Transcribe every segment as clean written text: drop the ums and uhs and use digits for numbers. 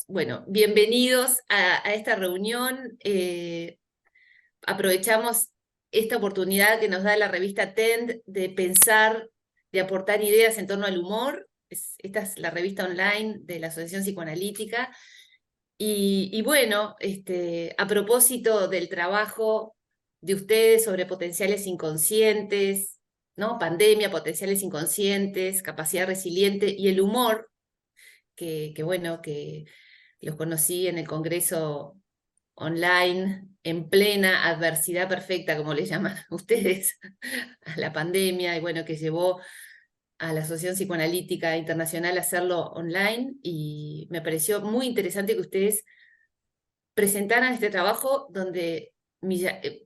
bueno, bienvenidos a esta reunión. Aprovechamos esta oportunidad que nos da la revista TEND de pensar, de aportar ideas en torno al humor. Esta es la revista online de la Asociación Psicoanalítica. Y bueno, a propósito del trabajo de ustedes sobre potenciales inconscientes, ¿no? Pandemia, potenciales inconscientes, capacidad resiliente y el humor, bueno, que los conocí en el Congreso online, en plena adversidad perfecta, como le llaman ustedes, a la pandemia, y bueno, que llevó a la Asociación Psicoanalítica Internacional a hacerlo online, y me pareció muy interesante que ustedes presentaran este trabajo donde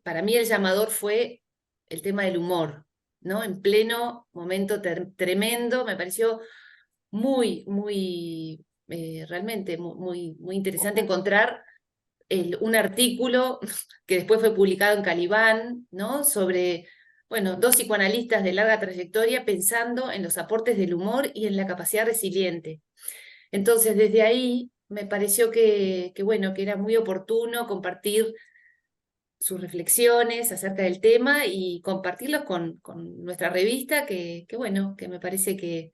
para mí el llamador fue el tema del humor, ¿no? En pleno momento tremendo, me pareció realmente muy interesante encontrar un artículo que después fue publicado en Calibán, ¿no? Sobre, bueno, dos psicoanalistas de larga trayectoria pensando en los aportes del humor y en la capacidad resiliente. Entonces, desde ahí me pareció bueno, que era muy oportuno compartir sus reflexiones acerca del tema y compartirlos con nuestra revista, bueno, que me parece que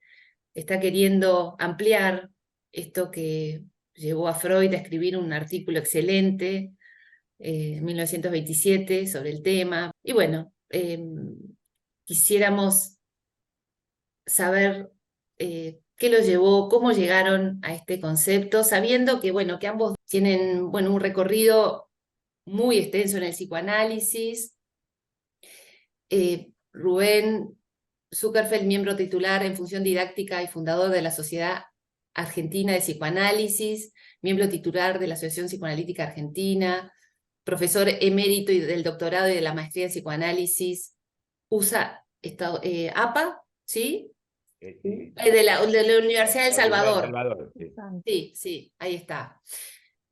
está queriendo ampliar esto que llevó a Freud a escribir un artículo excelente en 1927 sobre el tema. Y bueno, quisiéramos saber qué los llevó, cómo llegaron a este concepto, sabiendo que, bueno, que ambos tienen, bueno, un recorrido muy extenso en el psicoanálisis. Rubén Zuckerfeld, miembro titular en función didáctica y fundador de la Sociedad Argentina de Psicoanálisis, miembro titular de la Asociación Psicoanalítica Argentina, profesor emérito del doctorado y de la maestría en psicoanálisis, USA, APA, ¿sí? De la Universidad de El Salvador. Sí. Sí, sí, ahí está.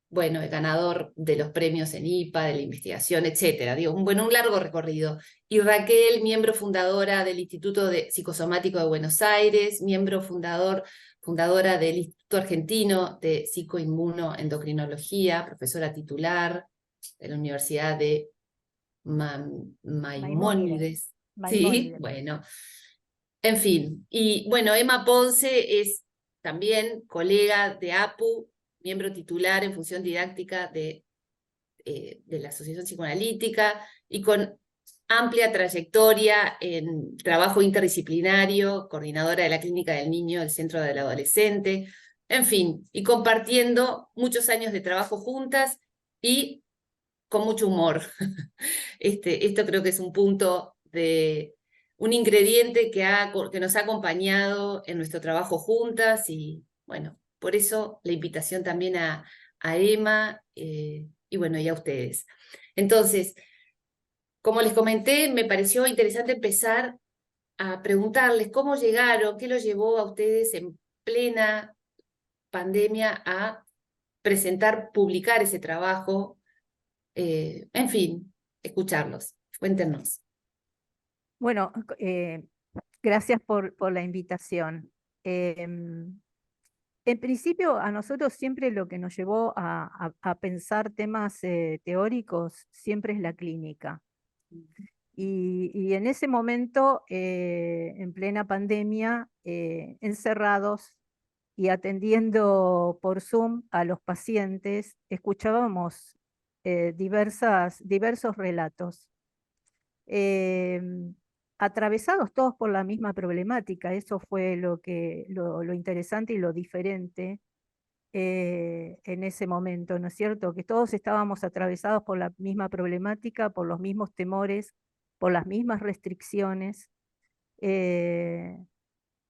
Bueno, el ganador de los premios en IPA, de la investigación, etcétera. Digo, un largo recorrido. Y Raquel, miembro fundadora del Instituto Psicosomático de Buenos Aires, miembro fundadora del Instituto Argentino de Psicoinmunoendocrinología, profesora titular de la Universidad de Maimónides. Sí, bueno. En fin, y bueno, Emma Ponce es también colega de APU, miembro titular en función didáctica de la Asociación Psicoanalítica y con amplia trayectoria en trabajo interdisciplinario, coordinadora de la Clínica del Niño del Centro del Adolescente, en fin, y compartiendo muchos años de trabajo juntas y con mucho humor. Esto creo que es un punto un ingrediente que nos ha acompañado en nuestro trabajo juntas y bueno, por eso la invitación también a Emma y bueno, y a ustedes. Entonces, como les comenté, me pareció interesante empezar a preguntarles cómo llegaron, qué los llevó a ustedes en plena pandemia a presentar, publicar ese trabajo, en fin, escucharlos. Cuéntenos. Bueno, gracias por la invitación. En principio, a nosotros siempre lo que nos llevó a pensar temas teóricos siempre es la clínica. Y en ese momento, en plena pandemia, encerrados y atendiendo por Zoom a los pacientes, escuchábamos diversos relatos. Atravesados todos por la misma problemática. Eso fue lo interesante y lo diferente en ese momento, ¿no es cierto? Que todos estábamos atravesados por la misma problemática, por los mismos temores, por las mismas restricciones.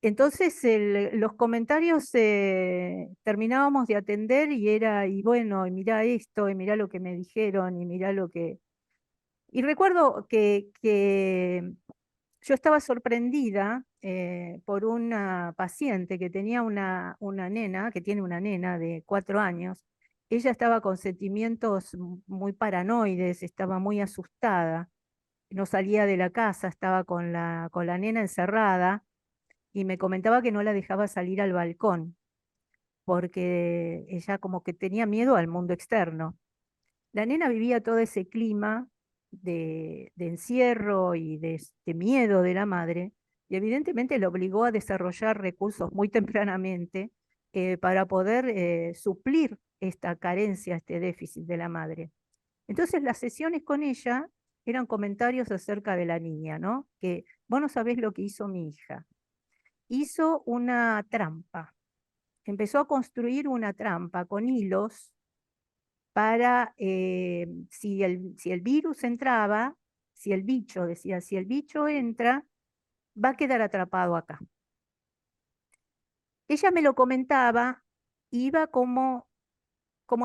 Entonces los comentarios terminábamos de atender y bueno, y mirá esto, y mirá lo que me dijeron, y mirá lo que... Y recuerdo que yo estaba sorprendida por una paciente que tenía una nena, que tiene una nena de 4 años. Ella estaba con sentimientos muy paranoides, estaba muy asustada, no salía de la casa, estaba con la nena encerrada y me comentaba que no la dejaba salir al balcón. porque ella como que tenía miedo al mundo externo. La nena vivía todo ese clima de encierro y de miedo de la madre, y evidentemente le obligó a desarrollar recursos muy tempranamente para poder suplir esta carencia, este déficit de la madre. Entonces las sesiones con ella eran comentarios acerca de la niña, ¿no? Que vos no sabés lo que hizo mi hija. Hizo una trampa. Empezó a construir una trampa con hilos para, si el virus entraba, si el bicho, decía, si el bicho entra, va a quedar atrapado acá. Ella me lo comentaba, iba como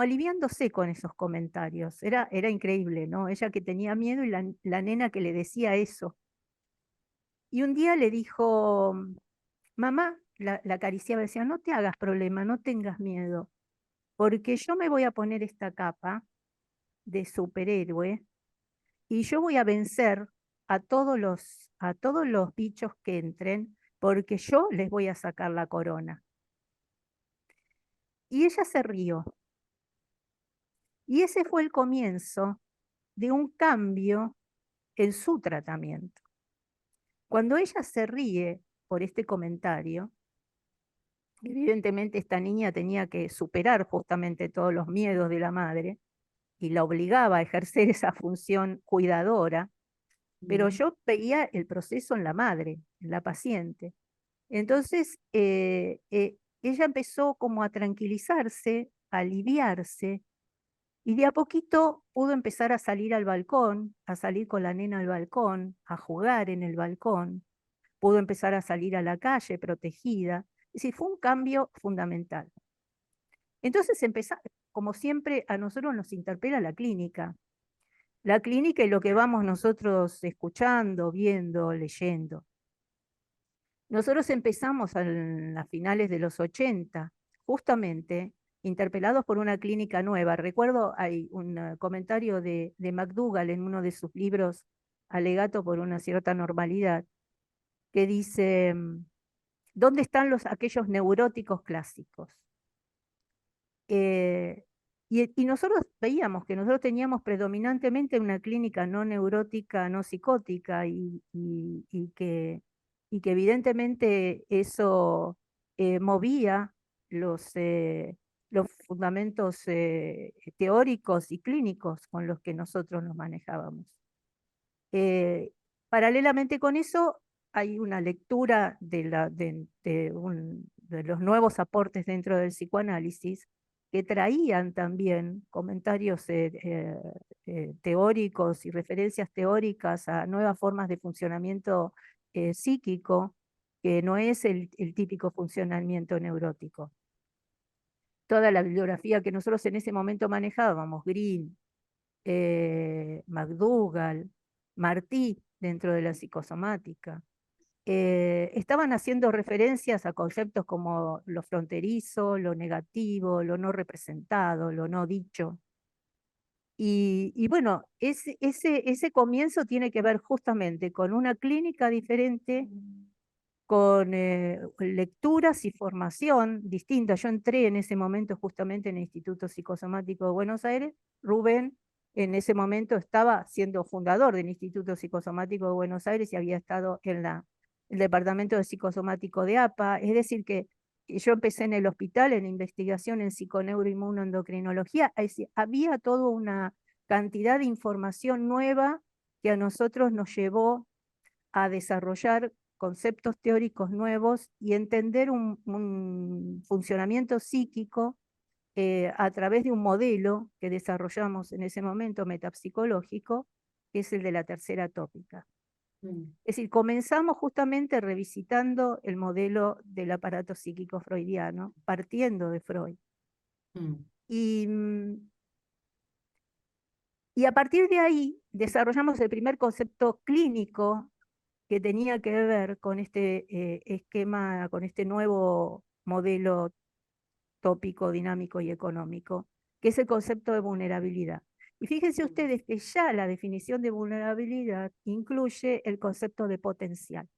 aliviándose con esos comentarios. Era increíble, ¿no? Ella que tenía miedo y la nena que le decía eso. Y un día le dijo, mamá, la acariciaba, decía, no te hagas problema, no tengas miedo, porque yo me voy a poner esta capa de superhéroe y yo voy a vencer a todos los bichos que entren, porque yo les voy a sacar la corona. Y ella se rió. Y ese fue el comienzo de un cambio en su tratamiento. Cuando ella se ríe por este comentario, evidentemente esta niña tenía que superar justamente todos los miedos de la madre y la obligaba a ejercer esa función cuidadora, pero yo veía el proceso en la madre, en la paciente. Entonces, ella empezó como a tranquilizarse, a aliviarse, y de a poquito pudo empezar a salir al balcón, a salir con la nena al balcón, a jugar en el balcón, pudo empezar a salir a la calle protegida. Es decir, fue un cambio fundamental. Entonces, como siempre, a nosotros nos interpela la clínica. La clínica y lo que vamos nosotros escuchando, viendo, leyendo. Nosotros empezamos a finales de los 80, justamente interpelados por una clínica nueva. Recuerdo, hay un comentario de McDougall en uno de sus libros, Alegato por una cierta normalidad, que dice, ¿dónde están aquellos neuróticos clásicos? Y nosotros veíamos que nosotros teníamos predominantemente una clínica no neurótica, no psicótica, y que evidentemente eso movía los fundamentos teóricos y clínicos con los que nosotros nos manejábamos. Paralelamente con eso, hay una lectura de los nuevos aportes dentro del psicoanálisis que traían también comentarios teóricos y referencias teóricas a nuevas formas de funcionamiento psíquico, que no es el típico funcionamiento neurótico. Toda la bibliografía que nosotros en ese momento manejábamos, Green, McDougall, Martí, dentro de la psicosomática, estaban haciendo referencias a conceptos como lo fronterizo, lo negativo, lo no representado, lo no dicho. Y bueno, ese comienzo tiene que ver justamente con una clínica diferente, con lecturas y formación distinta. Yo entré en ese momento justamente en el Instituto Psicosomático de Buenos Aires. Rubén en ese momento estaba siendo fundador del Instituto Psicosomático de Buenos Aires y había estado en el departamento de psicosomático de APA. Es decir, que yo empecé en el hospital en investigación en psiconeuroinmunoendocrinología. Había toda una cantidad de información nueva que a nosotros nos llevó a desarrollar conceptos teóricos nuevos y entender un funcionamiento psíquico a través de un modelo que desarrollamos en ese momento metapsicológico, que es el de la tercera tópica. Es decir, comenzamos justamente revisitando el modelo del aparato psíquico freudiano, partiendo de Freud. Y a partir de ahí desarrollamos el primer concepto clínico que tenía que ver con este esquema, con este nuevo modelo tópico, dinámico y económico, que es el concepto de vulnerabilidad. Y fíjense ustedes que ya la definición de vulnerabilidad incluye el concepto de potencial.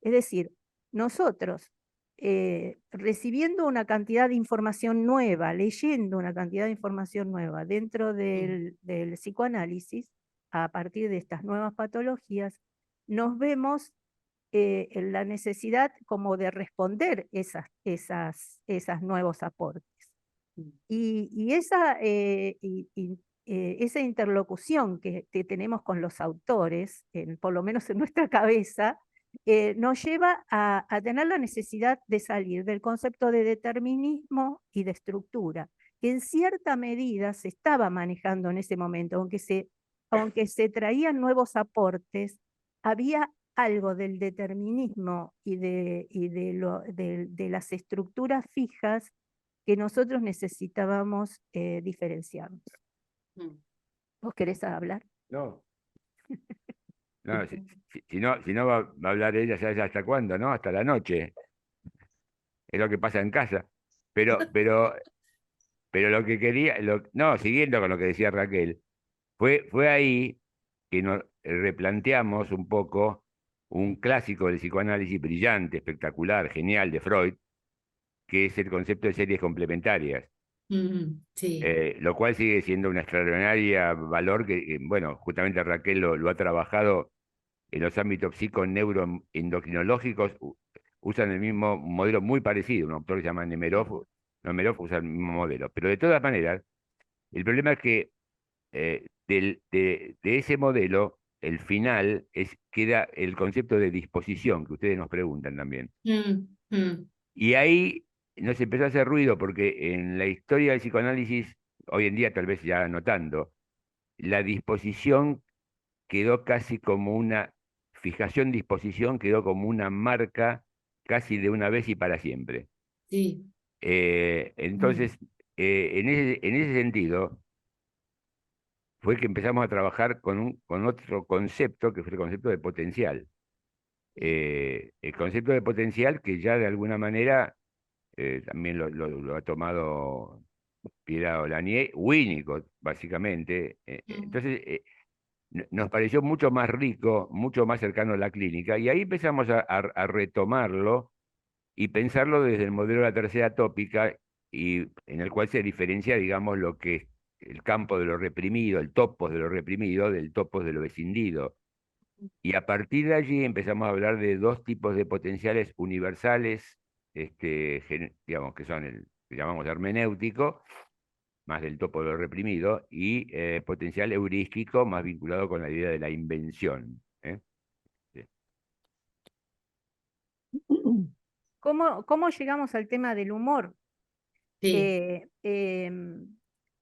Es decir, nosotros recibiendo una cantidad de información nueva, leyendo una cantidad de información nueva dentro del psicoanálisis, a partir de estas nuevas patologías, nos vemos en la necesidad como de responder esas nuevos aportes. Y esa interlocución que tenemos con los autores, por lo menos en nuestra cabeza, nos lleva a tener la necesidad de salir del concepto de determinismo y de estructura, que en cierta medida se estaba manejando en ese momento, aunque se traían nuevos aportes, había algo del determinismo y de las estructuras fijas que nosotros necesitábamos diferenciarnos. ¿Vos querés hablar? No. No, si no va a hablar ella, ¿sabes hasta cuándo? ¿No? Hasta la noche. Es lo que pasa en casa. Pero lo que quería, no, siguiendo con lo que decía Raquel, fue ahí que nos replanteamos un poco un clásico del psicoanálisis brillante, espectacular, genial de Freud, que es el concepto de series complementarias. Sí. Lo cual sigue siendo una extraordinaria valor que, bueno, justamente Raquel lo ha trabajado en los ámbitos psico-neuroendocrinológicos, usan el mismo modelo muy parecido, un autor que se llama Nemerov, Nemerov usa el mismo modelo, pero de todas maneras, el problema es que de ese modelo, el final queda el concepto de disposición, que ustedes nos preguntan también. Y ahí nos empezó a hacer ruido porque en la historia del psicoanálisis, hoy en día tal vez ya notando, la disposición quedó casi como una fijación, disposición quedó como una marca casi de una vez y para siempre. Sí. Entonces, en ese sentido, fue que empezamos a trabajar con otro concepto, que fue el concepto de potencial. El concepto de potencial que ya de alguna manera también lo ha tomado Piera Olanier, Winnicott, básicamente. Entonces, nos pareció mucho más rico, mucho más cercano a la clínica, y ahí empezamos a retomarlo y pensarlo desde el modelo de la tercera tópica, y en el cual se diferencia, digamos, lo que es el campo de lo reprimido, el topos de lo reprimido, del topos de lo escindido. Y a partir de allí empezamos a hablar de dos tipos de potenciales universales, digamos, que son el que llamamos hermenéutico, más del topo de lo reprimido, y potencial heurístico, más vinculado con la idea de la invención. Sí. ¿Cómo llegamos al tema del humor? Sí.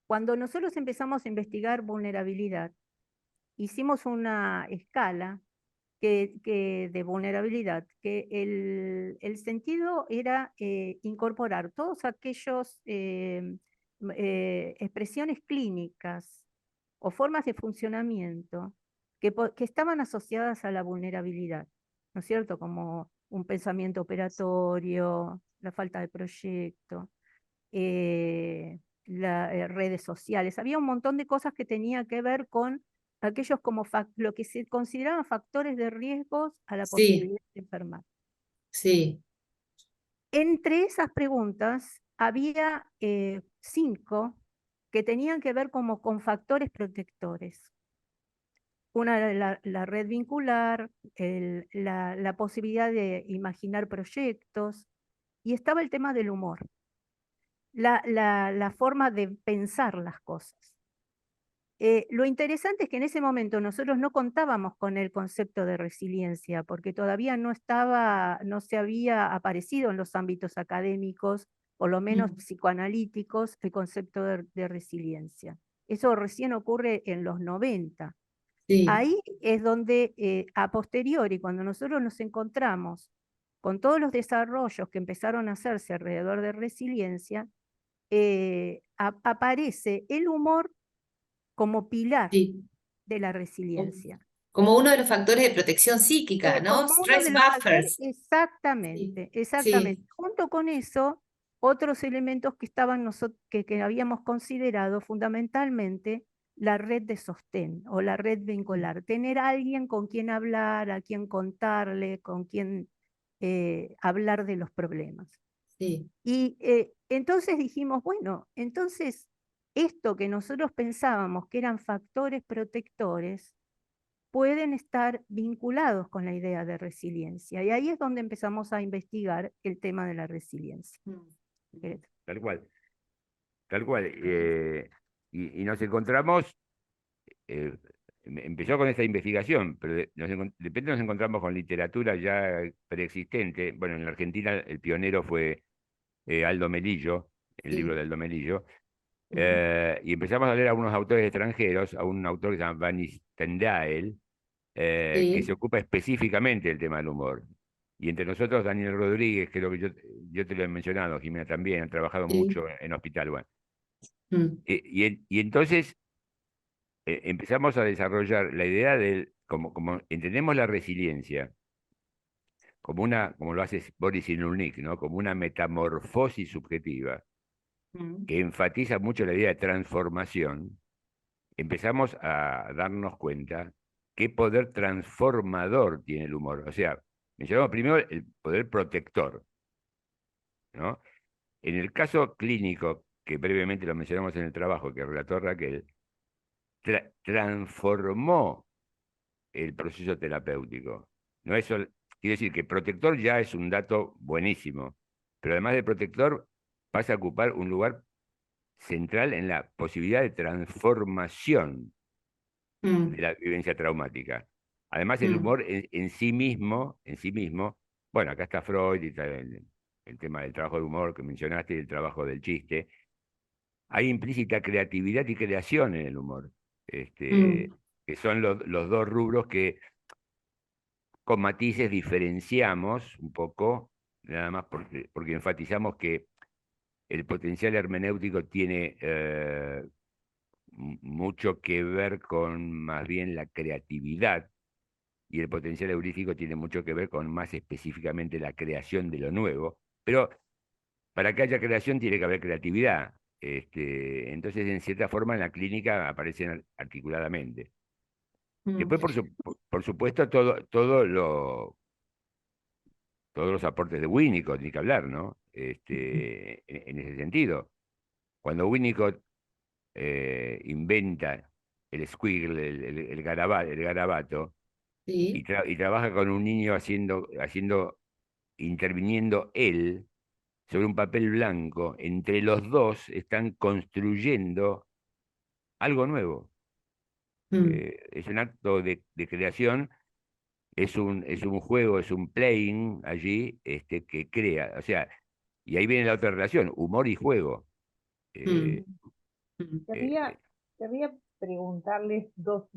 Cuando nosotros empezamos a investigar vulnerabilidad, hicimos una escala de vulnerabilidad, que el sentido era incorporar todos aquellos expresiones clínicas o formas de funcionamiento que estaban asociadas a la vulnerabilidad, ¿no es cierto? Como un pensamiento operatorio, la falta de proyecto, las redes sociales. Había un montón de cosas que tenía que ver con aquellos como lo que se consideraban factores de riesgos a la Sí. posibilidad de enfermar. Sí. Entre esas preguntas había 5 que tenían que ver como con factores protectores. Una era la red vincular, la posibilidad de imaginar proyectos, y estaba el tema del humor, la forma de pensar las cosas. Lo interesante es que en ese momento nosotros no contábamos con el concepto de resiliencia, porque todavía no se había aparecido en los ámbitos académicos, por lo menos psicoanalíticos, el concepto de resiliencia. Eso recién ocurre en los 90. Sí. Ahí es donde, a posteriori, cuando nosotros nos encontramos con todos los desarrollos que empezaron a hacerse alrededor de resiliencia, aparece el humor como pilar Sí. de la resiliencia. Como uno de los factores de protección psíquica, ¿no? Como uno Stress de los factores, buffers. exactamente, Sí. exactamente. Junto con eso, otros elementos que que habíamos considerado fundamentalmente la red de sostén o la red vincular. Tener a alguien con quien hablar, a quien contarle, con quien hablar de los problemas. Sí. Y entonces dijimos, bueno, entonces esto que nosotros pensábamos que eran factores protectores, pueden estar vinculados con la idea de resiliencia. Y ahí es donde empezamos a investigar el tema de la resiliencia. Tal cual, tal cual. Y nos encontramos, empezó con esta investigación, pero de repente nos encontramos con literatura ya preexistente. Bueno, en la Argentina el pionero fue Aldo Melillo, el libro de Aldo Melillo. Y empezamos a leer a unos autores extranjeros, a un autor que se llama Van Stendael, que se ocupa específicamente del tema del humor. Y entre nosotros, Daniel Rodríguez, creo que yo te lo he mencionado, Jimena también, ha trabajado mucho en hospital. Bueno. Y entonces empezamos a desarrollar la idea de, como entendemos la resiliencia, como lo hace Boris Cyrulnik, ¿no? Como una metamorfosis subjetiva, que enfatiza mucho la idea de transformación. Empezamos a darnos cuenta qué poder transformador tiene el humor. O sea, mencionamos primero el poder protector, ¿no? En el caso clínico, que brevemente lo mencionamos en el trabajo que relató Raquel, transformó el proceso terapéutico. No es quiere decir que protector ya es un dato buenísimo, pero además de protector pasa a ocupar un lugar central en la posibilidad de transformación de la vivencia traumática. Además, el humor en sí mismo, bueno, acá está Freud y está el tema del trabajo del humor que mencionaste y el trabajo del chiste. Hay implícita creatividad y creación en el humor, que son los dos rubros que con matices diferenciamos un poco, nada más porque enfatizamos que el potencial hermenéutico tiene mucho que ver con más bien la creatividad y el potencial heurístico tiene mucho que ver con más específicamente la creación de lo nuevo, pero para que haya creación tiene que haber creatividad. Entonces, en cierta forma, en la clínica aparecen articuladamente. Después, por supuesto, todos los aportes de Winnicott, ni que hablar, ¿no? En ese sentido. Cuando Winnicott inventa el squiggle, el garabato, Sí. y trabaja con un niño interviniendo él sobre un papel blanco, entre los dos están construyendo algo nuevo. Es un acto de creación, es un juego, es un playing allí que crea. O sea, y ahí viene la otra relación, humor y juego. Eh, eh, Querría, querría preguntarles dos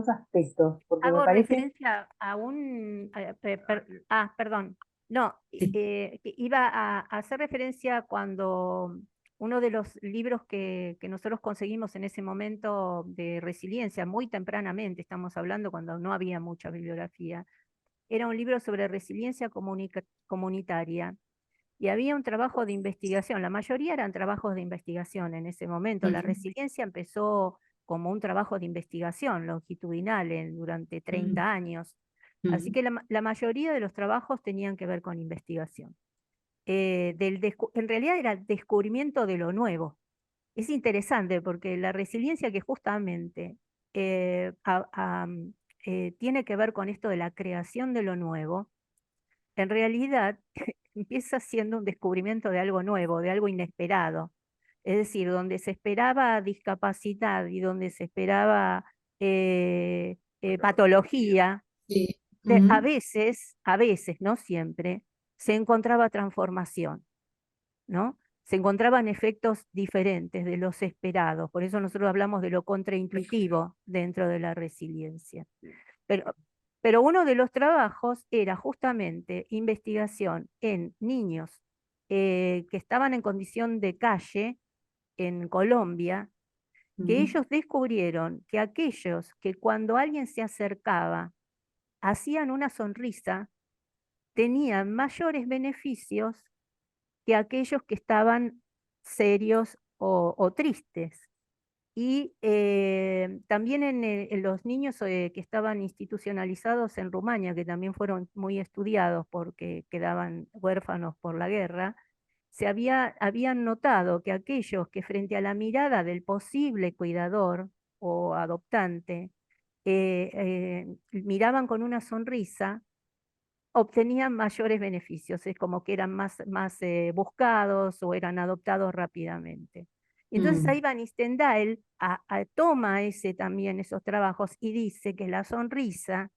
aspectos, porque me Hago parece... referencia a un... perdón. No, Sí. que iba a hacer referencia cuando uno de los libros que nosotros conseguimos en ese momento de resiliencia, muy tempranamente, estamos hablando cuando no había mucha bibliografía, era un libro sobre resiliencia comunitaria. Y había un trabajo de investigación, la mayoría eran trabajos de investigación en ese momento. La resiliencia empezó como un trabajo de investigación longitudinal durante 30 años. Así que la mayoría de los trabajos tenían que ver con investigación. En realidad era el descubrimiento de lo nuevo. Es interesante porque la resiliencia que justamente tiene que ver con esto de la creación de lo nuevo, en realidad empieza siendo un descubrimiento de algo nuevo, de algo inesperado. Es decir, donde se esperaba discapacidad y donde se esperaba patología, Sí. a veces, no siempre, se encontraba transformación, ¿no? Se encontraban efectos diferentes de los esperados. Por eso nosotros hablamos de lo contraintuitivo dentro de la resiliencia. Pero uno de los trabajos era justamente investigación en niños que estaban en condición de calle en Colombia, que ellos descubrieron que aquellos que cuando alguien se acercaba hacían una sonrisa, tenían mayores beneficios que aquellos que estaban serios o tristes. Y también en los niños que estaban institucionalizados en Rumania, que también fueron muy estudiados porque quedaban huérfanos por la guerra, habían notado que aquellos que frente a la mirada del posible cuidador o adoptante miraban con una sonrisa, obtenían mayores beneficios, es como que eran más buscados o eran adoptados rápidamente. Y entonces ahí Van Stendhal toma también esos trabajos y dice que la sonrisa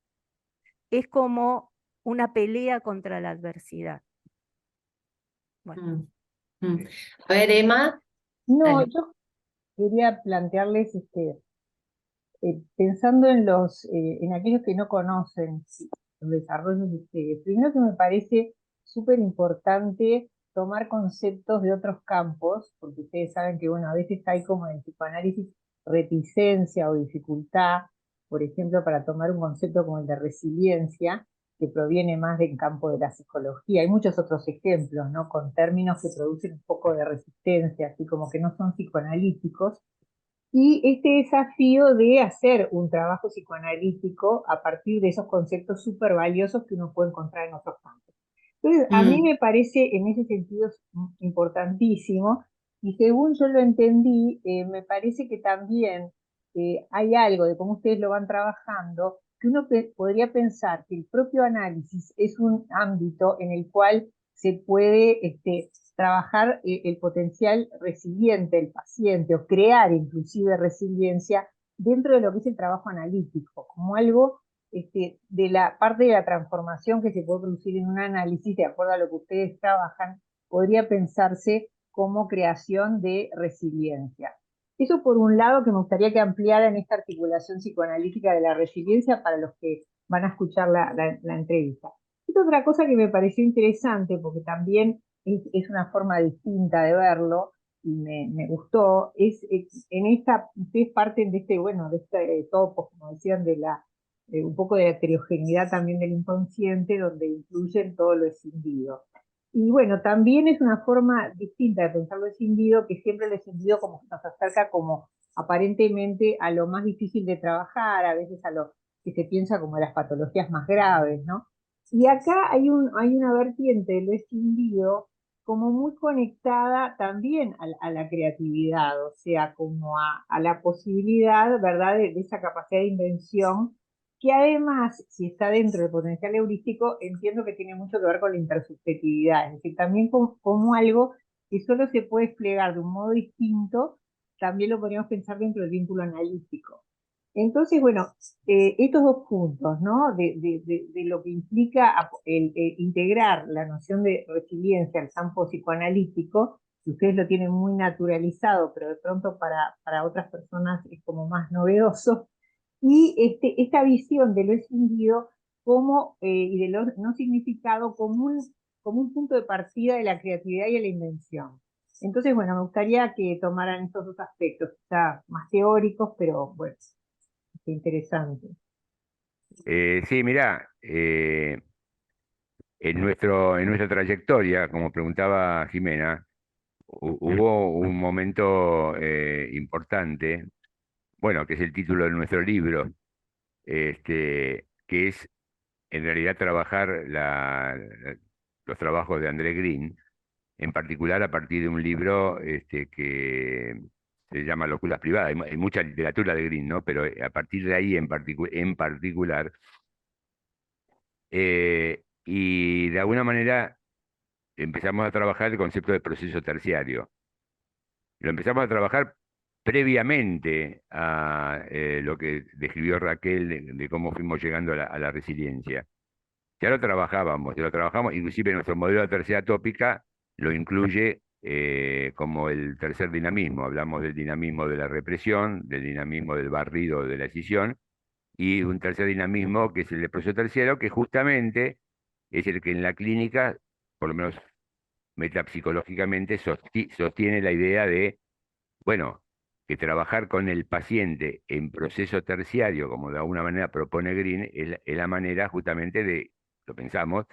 es como una pelea contra la adversidad. Bueno. A ver, Emma. No, Dale. yo quería plantearles, pensando en aquellos que no conocen los desarrollos de ustedes, primero que me parece súper importante tomar conceptos de otros campos, porque ustedes saben que, bueno, a veces hay como en el psicoanálisis reticencia o dificultad, por ejemplo, para tomar un concepto como el de resiliencia, que proviene más del campo de la psicología. Hay muchos otros ejemplos, ¿no? Con términos que producen un poco de resistencia, así como que no son psicoanalíticos. Y este desafío de hacer un trabajo psicoanalítico a partir de esos conceptos súper valiosos que uno puede encontrar en otros campos. Entonces, a mí me parece en ese sentido importantísimo, y según yo lo entendí, me parece que también hay algo de cómo ustedes lo van trabajando, que uno podría pensar que el propio análisis es un ámbito en el cual se puede trabajar el potencial resiliente del paciente o crear inclusive resiliencia dentro de lo que es el trabajo analítico, como algo de la parte de la transformación que se puede producir en un análisis, de acuerdo a lo que ustedes trabajan, podría pensarse como creación de resiliencia. Eso por un lado que me gustaría que ampliaran esta articulación psicoanalítica de la resiliencia para los que van a escuchar la entrevista. Esta otra cosa que me pareció interesante, porque también es una forma distinta de verlo, y me gustó, en esta, ustedes parten de bueno, de este topo, como decían, un poco de heterogeneidad también del inconsciente, donde incluyen todo lo escindido. Y bueno, también es una forma distinta de pensar lo escindido, que siempre lo escindido como nos acerca como aparentemente a lo más difícil de trabajar, a veces a lo que se piensa como las patologías más graves, ¿no? Y acá hay una vertiente de lo escindido como muy conectada también a la creatividad, o sea, como a la posibilidad, ¿verdad?, de esa capacidad de invención, que además, si está dentro del potencial heurístico, entiendo que tiene mucho que ver con la intersubjetividad, es decir, también como algo que solo se puede desplegar de un modo distinto, también lo podríamos pensar dentro del vínculo analítico. Entonces, bueno, estos dos puntos, ¿no? De lo que implica el integrar la noción de resiliencia al campo psicoanalítico, que ustedes lo tienen muy naturalizado, pero de pronto para otras personas es como más novedoso, y esta visión de lo escindido como, y de lo no significado como un punto de partida de la creatividad y de la invención. Entonces, bueno, me gustaría que tomaran estos dos aspectos, quizá más teóricos, pero bueno, qué interesante. Sí, mirá, en nuestra trayectoria, como preguntaba Jimena, hubo un momento importante, bueno, que es el título de nuestro libro, que es en realidad trabajar los trabajos de André Green, en particular a partir de un libro que se llama Locuras Privadas. Hay mucha literatura de Green, ¿no? Pero a partir de ahí en particular, y de alguna manera empezamos a trabajar el concepto de proceso terciario. Lo empezamos a trabajar previamente a lo que describió Raquel de cómo fuimos llegando a la resiliencia. Ya lo trabajamos, inclusive nuestro modelo de tercera tópica lo incluye como el tercer dinamismo. Hablamos del dinamismo de la represión, del dinamismo del barrido de la escisión, y un tercer dinamismo que es el de proceso terciario, que justamente es el que en la clínica, por lo menos metapsicológicamente, sostiene la idea de, bueno, que trabajar con el paciente en proceso terciario, como de alguna manera propone Green, es la manera justamente de, lo pensamos,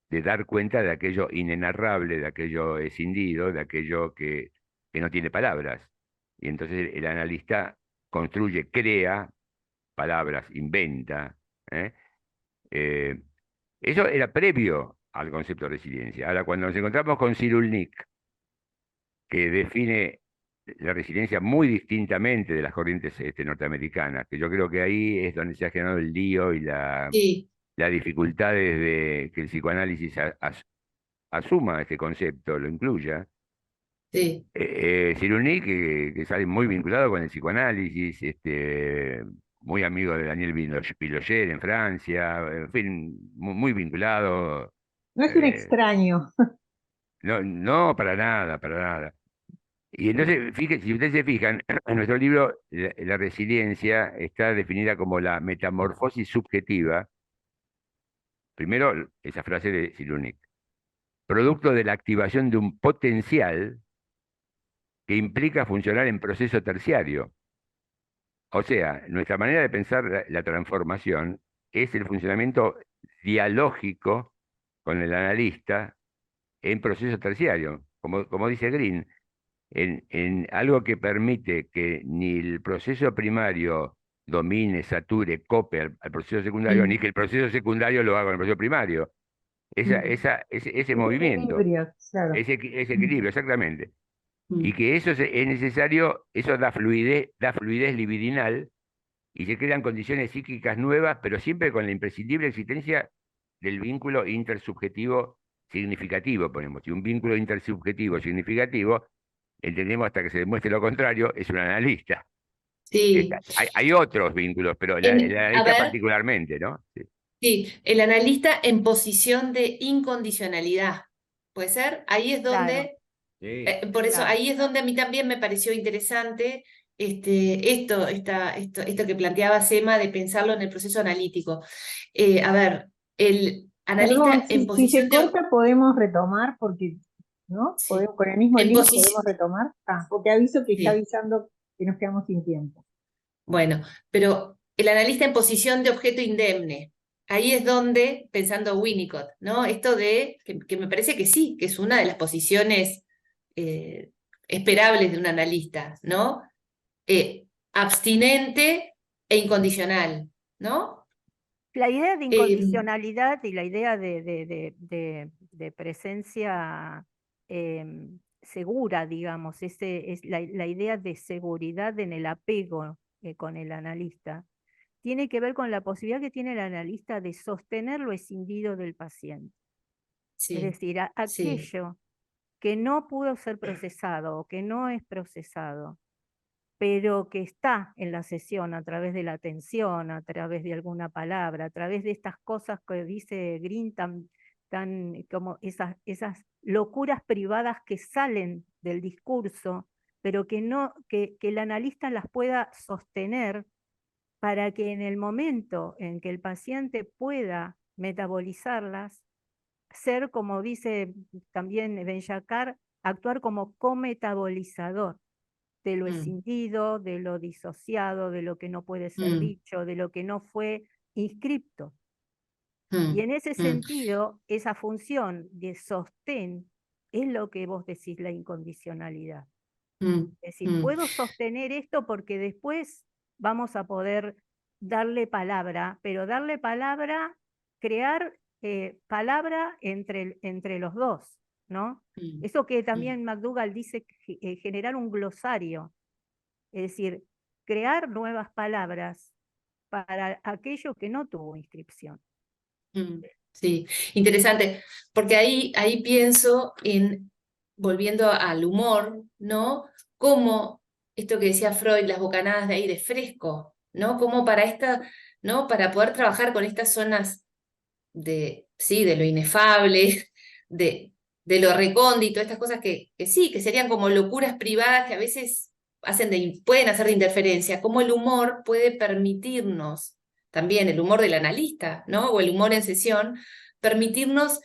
de dar cuenta de aquello inenarrable, de aquello escindido, de aquello que no tiene palabras. Y entonces el analista construye, crea palabras, inventa. ¿eh? Eh, Eso era previo al concepto de resiliencia. Ahora, cuando nos encontramos con Cyrulnik, que define la resiliencia muy distintamente de las corrientes norteamericanas, que yo creo que ahí es donde se ha generado el lío y Sí, las dificultades de que el psicoanálisis asuma este concepto, lo incluya. sí. Cyrulnik, que sale muy vinculado con el psicoanálisis, muy amigo de Daniel Piloget en Francia, en fin, muy vinculado. No es un eh, extraño. no, no, para nada, para nada. Y entonces, fíjense, si ustedes se fijan, en nuestro libro la resiliencia está definida como la metamorfosis subjetiva, primero esa frase de Cyrulnik, producto de la activación de un potencial que implica funcionar en proceso terciario. O sea, nuestra manera de pensar la transformación es el funcionamiento dialógico con el analista en proceso terciario, como dice Green, en algo que permite que ni el proceso primario domine, sature, cope al proceso secundario, ni Mm, que el proceso secundario lo haga con el proceso primario. mm, Ese Ese movimiento, equilibrio, claro. ese mm, equilibrio, exactamente. Y mm. que eso es necesario, eso da fluidez libidinal y se crean condiciones psíquicas nuevas, pero siempre con la imprescindible existencia del vínculo intersubjetivo significativo, ponemos. Si un vínculo intersubjetivo significativo, entendemos hasta que se demuestre lo contrario, es un analista. Sí. Hay otros vínculos, pero el A analista ver, particularmente, ¿no? Sí, sí, el analista en posición de incondicionalidad. ¿Puede ser? Ahí es Claro, donde, sí, por eso, claro. ahí es donde a mí también me pareció interesante esto que planteaba Sema de pensarlo en el proceso analítico. A ver, el Perdón, analista en si se posición de, corta podemos retomar, porque, ¿no? sí, Podemos, con el mismo en link posición, podemos retomar. Ah, porque aviso que está sí, avisando que nos quedamos sin tiempo. bueno, pero el analista en posición de objeto indemne. Ahí es donde, pensando Winnicott, ¿no? Esto de, que me parece que sí, que es una de las posiciones eh, esperables de un analista, ¿no? Abstinente e incondicional, ¿no? La idea de Eh, incondicionalidad y la idea de presencia segura, digamos, es la idea de seguridad en el apego con el analista, tiene que ver con la posibilidad que tiene el analista de sostener lo escindido del paciente. Es sí, decir, sí, aquello que no pudo ser procesado o que no es procesado, pero que está en la sesión a través de la atención, a través de alguna palabra, a través de estas cosas que dice Green, tan como esas locuras privadas que salen del discurso, pero que, no, que el analista las pueda sostener para que en el momento en que el paciente pueda metabolizarlas, ser, como dice también Ben-Shakar, actuar como cometabolizador de lo mm, escindido, de lo disociado, de lo que no puede ser mm, dicho, de lo que no fue inscripto. Y mm, en ese mm, sentido, esa función de sostén es lo que vos decís, la incondicionalidad. mm, Es decir, mm, puedo sostener esto porque después vamos a poder darle palabra, pero darle palabra, crear palabra entre los dos, ¿no? mm, Eso que mm, también McDougall dice, generar un glosario, es decir, crear nuevas palabras para aquello que no tuvo inscripción. mm. Sí, interesante, porque ahí pienso en, volviendo al humor, ¿no? Como esto que decía Freud, las bocanadas de aire fresco, ¿no? Como para ¿no? Para poder trabajar con estas zonas sí, de lo inefable, de, de lo recóndito, estas cosas que sí, que serían como locuras privadas que a veces pueden hacer de interferencia, como el humor puede permitirnos, también el humor del analista, ¿no? O el humor en sesión, permitirnos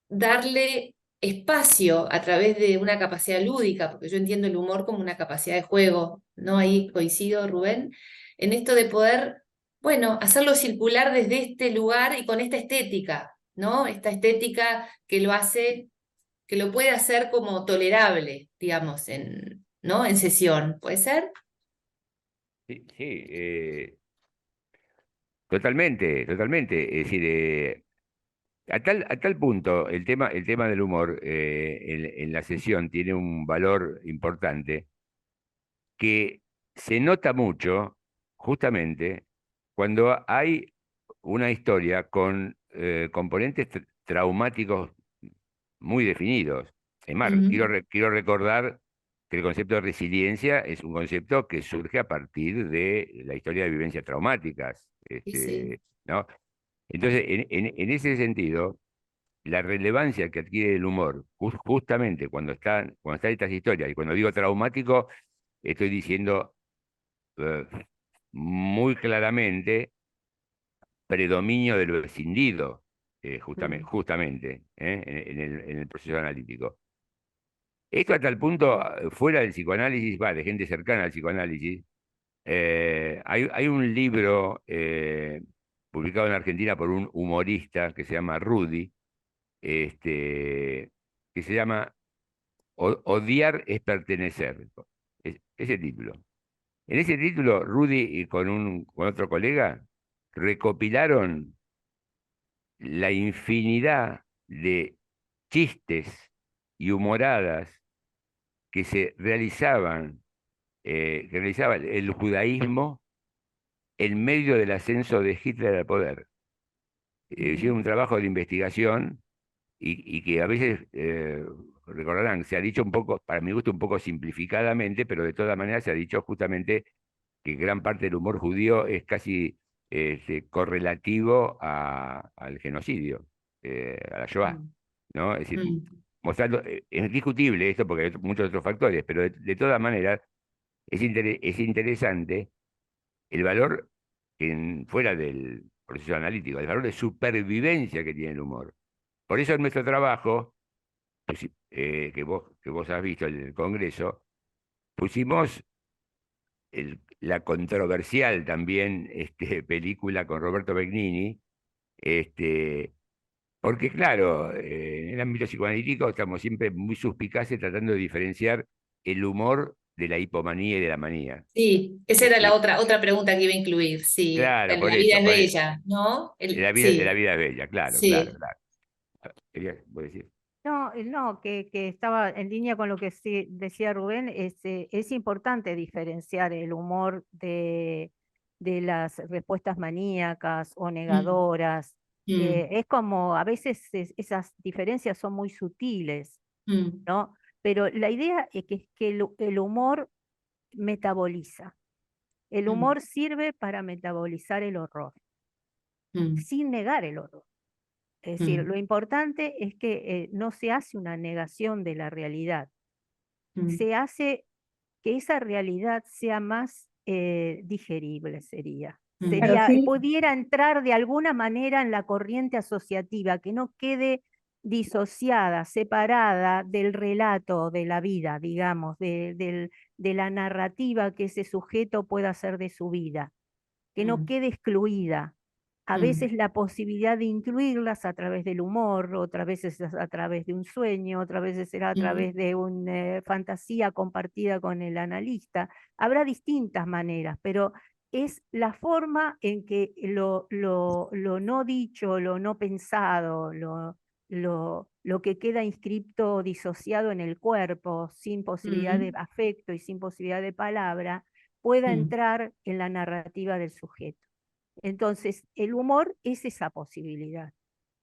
darle espacio a través de una capacidad lúdica, porque yo entiendo el humor como una capacidad de juego, ¿no? Ahí coincido, Rubén, en esto de poder, bueno, hacerlo circular desde este lugar y con esta estética, ¿no? Esta estética que lo puede hacer como tolerable, digamos, ¿no? En sesión, ¿puede ser? Sí, sí, totalmente, totalmente. Es decir, a tal punto el tema del humor en la sesión tiene un valor importante que se nota mucho justamente cuando hay una historia con componentes traumáticos muy definidos. Es más, Ujú. quiero recordar que el concepto de resiliencia es un concepto que surge a partir de la historia de vivencias traumáticas, Sí, sí. ¿no? Entonces, en ese sentido, la relevancia que adquiere el humor, justamente cuando están estas historias, y cuando digo traumático, estoy diciendo eh, muy claramente predominio de lo escindido, Mm, justamente, en el proceso analítico. Esto hasta el punto, fuera del psicoanálisis, va, de gente cercana al psicoanálisis, hay un libro publicado en Argentina por un humorista que se llama Rudy, que se llama Odiar es pertenecer. Ese título. En ese título, Rudy y con otro colega recopilaron la infinidad de chistes y humoradas que realizaba el judaísmo en medio del ascenso de Hitler al poder. ujú, Hicieron un trabajo de investigación y que a veces, recordarán, se ha dicho un poco, para mi gusto, un poco simplificadamente, pero de todas maneras se ha dicho justamente que gran parte del humor judío es casi correlativo al genocidio, a la Shoah, mm, ¿no? Es decir, mm, mostrando, es discutible esto porque hay muchos otros factores, pero de todas maneras es interesante el valor fuera del proceso analítico, el valor de supervivencia que tiene el humor. Por eso en nuestro trabajo, que vos has visto en el Congreso, pusimos la controversial también película con Roberto Benigni, este, porque claro, en el ámbito psicoanalítico estamos siempre muy suspicaces tratando de diferenciar el humor de la hipomanía y de la manía. sí, esa era la Este, otra pregunta que iba a incluir, sí, claro, la vida es por eso. bella, ¿no? De la Sí, vida es bella, claro, claro, sí. claro. Vos decir? No, no, que estaba en línea con lo que sí decía Rubén, es importante diferenciar el humor de las respuestas maníacas o Mm, negadoras. mm, Es como, a veces esas diferencias son muy sutiles, mm, ¿no? Pero la idea es que el humor metaboliza. El mm, humor sirve para metabolizar el horror, mm, sin negar el horror. Es decir, mm, lo importante es que no se hace una negación de la realidad, mm, se hace que esa realidad sea más digerible, mm, Claro, sí, pudiera entrar de alguna manera en la corriente asociativa, que no quede disociada, separada del relato de la vida, digamos, de la narrativa que ese sujeto pueda hacer de su vida, que no mm, quede excluida. A mm, veces la posibilidad de incluirlas a través del humor, otras veces es a través de un sueño, otras veces será a mm, través de una fantasía compartida con el analista. Habrá distintas maneras, pero es la forma en que lo no dicho, lo no pensado, lo que queda inscripto, disociado en el cuerpo, sin posibilidad de mm, afecto y sin posibilidad de palabra, pueda mm, entrar en la narrativa del sujeto. Entonces, el humor es esa posibilidad,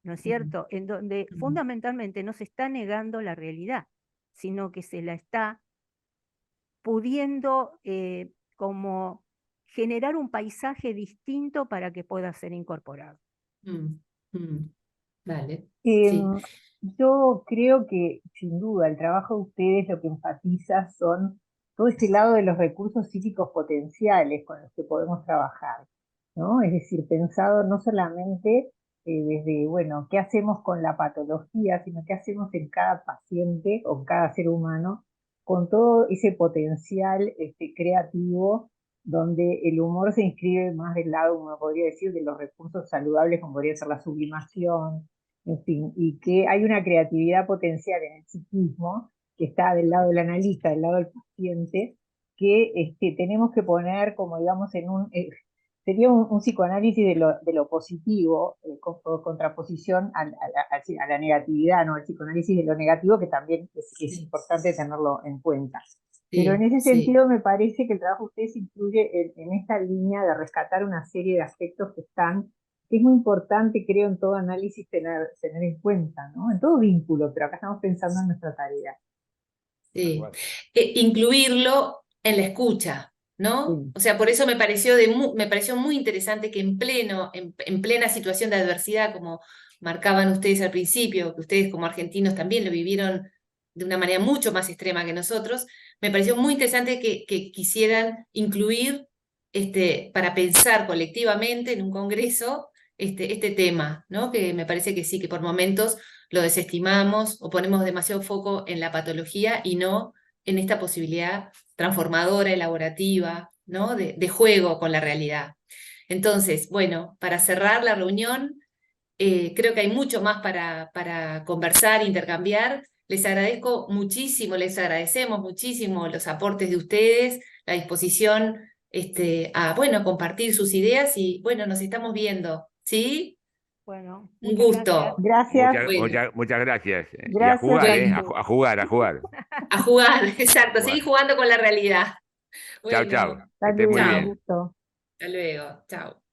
¿no es mm, cierto? En donde mm, fundamentalmente no se está negando la realidad, sino que se la está pudiendo como generar un paisaje distinto para que pueda ser incorporado. mm, mm. Vale, sí. Em, yo creo que sin duda el trabajo de ustedes lo que enfatiza son todo ese lado de los recursos psíquicos potenciales con los que podemos trabajar, ¿no? Es decir, pensado no solamente desde, bueno, qué hacemos con la patología, sino qué hacemos en cada paciente o en cada ser humano con todo ese potencial creativo donde el humor se inscribe más del lado, uno podría decir, de los recursos saludables, como podría ser la sublimación, en fin, y que hay una creatividad potencial en el psiquismo que está del lado del analista, del lado del paciente, que tenemos que poner como, digamos, en un... sería un psicoanálisis de lo positivo, contraposición a la negatividad, ¿no? El psicoanálisis de lo negativo, que también es importante tenerlo en cuenta. Pero en ese sentido me parece que el trabajo de ustedes incluye en esta línea de rescatar una serie de aspectos que es muy importante, creo, en todo análisis tener en cuenta, ¿no? En todo vínculo, pero acá estamos pensando en nuestra tarea. Sí. Incluirlo en la escucha, ¿no? Sí. O sea, por eso me pareció muy interesante que en plena situación de adversidad, como marcaban ustedes al principio, que ustedes como argentinos también lo vivieron de una manera mucho más extrema que nosotros, me pareció muy interesante que quisieran incluir para pensar colectivamente en un congreso este tema, ¿no? Que me parece que sí, que por momentos lo desestimamos o ponemos demasiado foco en la patología y no en esta posibilidad transformadora, elaborativa, ¿no? de juego con la realidad. Entonces, bueno, para cerrar la reunión, creo que hay mucho más para conversar, intercambiar. Les agradezco muchísimo, les agradecemos muchísimo los aportes de ustedes, la disposición a, bueno, compartir sus ideas y, bueno, nos estamos viendo, ¿sí? Bueno, Un muchas gusto. Gracias. Muchas gracias. Y a Gracias. jugar, Bueno. a jugar, a jugar. A jugar, exacto, Jugar. seguir jugando con la realidad. Chao, chao. Bueno, Que estés muy chao. bien. Gusto. Hasta luego, chao.